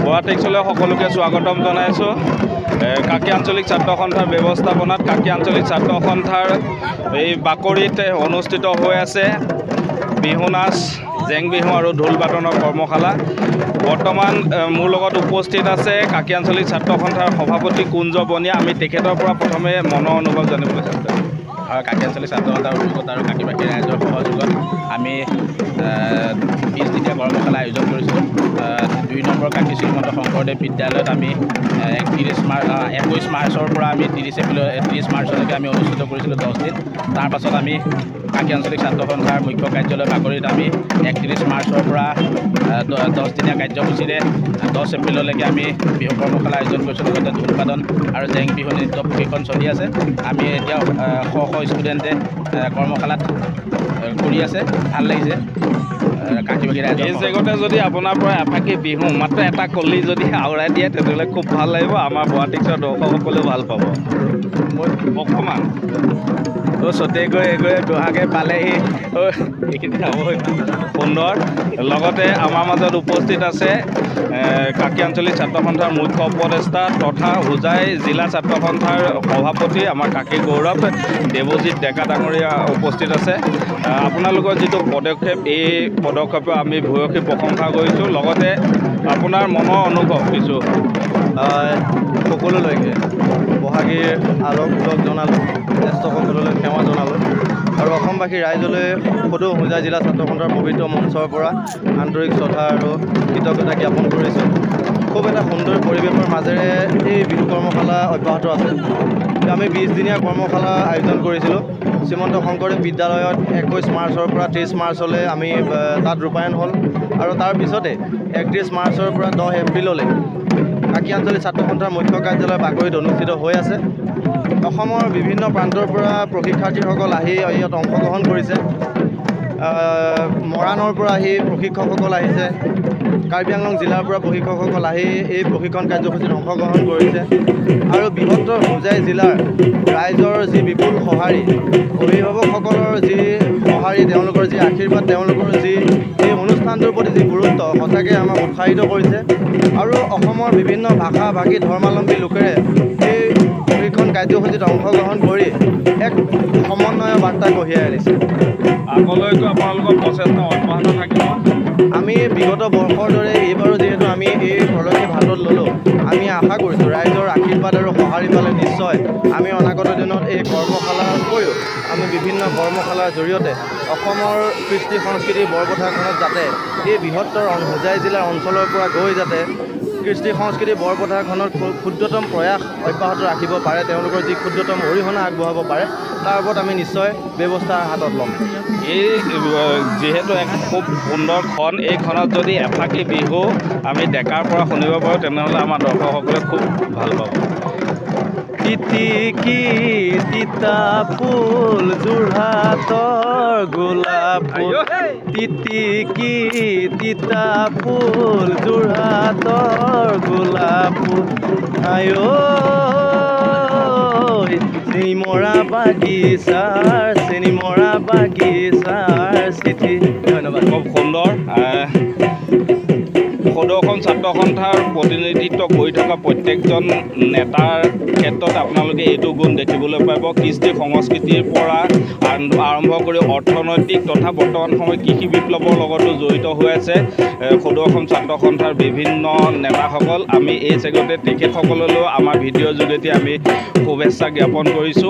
বৰাটেক্সলৈ সকলোকে স্বাগতম জনাইছোঁ। কাকি আঞ্চলিক ছাত্ৰ সন্থাৰ ব্যৱস্থাপনাত কাকি আঞ্চলিক ছাত্ৰ সন্থাৰ এই বাকৰিত অনুষ্ঠিত হৈ আছে বিহু নাচ, জেং বিহু আৰু ঢোল বাদনৰ কৰ্মশালা। বৰ্তমান মোৰ লগত উপস্থিত আছে কাকি আঞ্চলিক ছাত্ৰ সন্থাৰ সভাপতি কুঞ্জ বনিয়া। আমি তেখেতৰ পৰা প্ৰথমে মনৰ অনুভৱ জানিবলৈ চেষ্টা কৰিম। কাকি আঞ্চলিক ছাত্ৰ সন্থাৰ উদ্যোগত আৰু কাকিবাসী ৰাইজৰ সহযোগত আমি 20 দিনীয়া কৰ্মশালা আয়োজন কৰিছিলোঁ। 2 নম্বৰ কাকি শ্ৰীমন্ত শংকৰদেৱ বিদ্যালয়ত আমি 21 মাৰ্চৰ পৰা আমি 30 মাৰ্চলৈকে আমি অনুষ্ঠিত কৰিছিলোঁ 10 দিন। তাৰ পাছত আমি কাকি আঞ্চলিক ছাত্ৰ সন্থাৰ মুখ্য কাৰ্যালয় বাকৰিত আমি 31 মাৰ্চৰ পৰা 10 দিনীয়া কাৰ্যসূচীৰে 10 এপ্ৰিললৈকে আমি বিহু কৰ্মশালা আয়োজন কৰিছিলোঁ। লগতে ঢোল বাদন আৰু জেং বিহু নৃত্য প্ৰশিক্ষণ চলি আছে। আমি এতিয়াও শ ষ্টুডেণ্টে কৰ্মশালাত কৰি আছে, ভাল লাগিছে। কাকিবাসী ৰাইজৰ এই জেগতে যদি আপোনাৰ পৰা এফাকি বিহু মাত্ৰ এটা কলি যদি আওৰাই দিয়ে তেতিয়াহ'লে খুব ভাল লাগিব। আমাৰ বৰাটেক্সৰ দৰ্শকসকলেও ভাল পাব। অকণমান চতে গৈ দুহাগে পালেহি এইখিনি হ'বই সুন্দৰ। লগতে আমাৰ মাজত উপস্থিত আছে কাকি আঞ্চলিক ছাত্ৰ সন্থাৰ মুখ্য উপদেষ্টা তথা হোজাই জিলা ছাত্ৰ সন্থাৰ সভাপতি আমাৰ কাকি গৌৰৱ দেৱজিৎ ডেকা ডাঙৰীয়া উপস্থিত আছে। আপোনালোকৰ যিটো পদক্ষেপ, এই পদক্ষেপে আমি ভূয়সী প্ৰশংসা কৰিছোঁ। লগতে আপোনাৰ মনৰ অনুভৱ কিছু সকলোলৈকে বহাগীৰ আলোক জনালোঁ, জ্যেষ্ঠসকললৈ সেৱা জনালোঁ আৰু অসমবাসী ৰাইজলৈ সদৌ হোজাই জিলা ছাত্ৰ সন্থাৰ পবিত্ৰ মঞ্চৰ পৰা আন্তৰিক শ্ৰদ্ধা আৰু কৃতজ্ঞতা জ্ঞাপন কৰিছোঁ। খুব এটা সুন্দৰ পৰিৱেশৰ মাজেৰে এই বিহু কৰ্মশালা অব্যাহত আছে। আমি 20 দিনীয়া কৰ্মশালা আয়োজন কৰিছিলোঁ শ্ৰীমন্ত শংকৰদেৱ বিদ্যালয়ত 21 মাৰ্চৰ পৰা 30 মাৰ্চলৈ আমি তাত ৰূপায়ণ হ'ল আৰু তাৰ পিছতে 31 মাৰ্চৰ পৰা 10 এপ্ৰিললৈ কাকি আঞ্চলিক ছাত্ৰ সন্থাৰ মুখ্য কাৰ্যালয় বাকৰিত অনুষ্ঠিত হৈ আছে। অসমৰ বিভিন্ন প্ৰান্তৰ পৰা প্ৰশিক্ষাৰ্থীসকল আহি ইয়াত অংশগ্ৰহণ কৰিছে। মৰাণৰ পৰা আহি প্ৰশিক্ষকসকল আহিছে, কাৰ্বি আংলং জিলাৰ পৰা প্ৰশিক্ষকসকল আহি এই প্ৰশিক্ষণ কাৰ্যসূচীত অংশগ্ৰহণ কৰিছে আৰু বৃহত্তৰ হোজাই জিলাৰ ৰাইজৰ যি বিপুল সঁহাৰি, অভিভাৱকসকলৰ যি সঁহাৰি, তেওঁলোকৰ যি আশীৰ্বাদ, তেওঁলোকৰ যি এই অনুষ্ঠানটোৰ প্ৰতি যি গুৰুত্ব, সঁচাকৈ আমাক উৎসাহিত কৰিছে আৰু অসমৰ বিভিন্ন ভাষা ভাষী ধৰ্মাৱলম্বী লোকেৰে এই প্ৰশিক্ষণ কাৰ্যসূচীত অংশগ্ৰহণ কৰি এক সমন্বয়ৰ বাৰ্তা কঢ়িয়াই আনিছে। আগলৈতো আপোনালোকৰ প্ৰচেষ্টা অব্যাহত থাকিব। আমি বিগত বৰ্ষৰ দৰে এইবাৰো যিহেতু আমি এই পদক্ষেপ হাতত ল'লোঁ, আমি আশা কৰিছোঁ ৰাইজৰ আশীৰ্বাদ আৰু সঁহাৰি পালে নিশ্চয় আমি অনাগত দিনত এই কৰ্মশালাৰ উপৰিও আমি বিভিন্ন কৰ্মশালাৰ জৰিয়তে অসমৰ কৃষ্টি সংস্কৃতিৰ বৰপথাৰখনত যাতে এই বৃহত্তৰ হোজাই জিলাৰ অঞ্চলৰ পৰা গৈ যাতে কৃষ্টি সংস্কৃতিৰ বৰপথাৰখনত ক্ষুদ্ৰতম প্ৰয়াস অব্যাহত ৰাখিব পাৰে, তেওঁলোকৰ যি ক্ষুদ্ৰতম অৰিহণা আগবঢ়াব পাৰে, তাৰ ওপৰত আমি নিশ্চয় ব্যৱস্থা হাতত ল'ম। এই যিহেতু এক খুব সুন্দৰ ক্ষণ, এইখনত যদি এফাকি বিহু আমি ডেকাৰ পৰা শুনিব পাৰোঁ তেনেহ'লে আমাৰ দৰ্শকসকলে খুব ভাল পাব। তিতিকি তিতা ফুল যোৰহাটৰ গোলাপ ফুল, তিতিকি তিতা ফুল যোৰহাটৰ গোলাপ ফুল, আয়ো চেনি মৰা বাগিচাৰ চিঠি। ধন্যবাদ। খুব সুন্দৰ। সদৌখন ছাত্ৰ সন্থাৰ প্ৰতিনিধিত্ব কৰি থকা প্ৰত্যেকজন নেতাৰ ক্ষেত্ৰত আপোনালোকে এইটো গুণ দেখিবলৈ পাব। কৃষ্টি সংস্কৃতিৰ পৰা আৰম্ভ কৰি অৰ্থনৈতিক তথা বৰ্তমান সময়ত কৃষি বিপ্লৱৰ লগতো জড়িত হৈ আছে সদৌখন ছাত্ৰ সন্থাৰ বিভিন্ন নেতাসকল। আমি এই চেগতে তেখেতসকললৈও আমাৰ ভিডিঅ'ৰ যোগেদি আমি শুভেচ্ছা জ্ঞাপন কৰিছোঁ।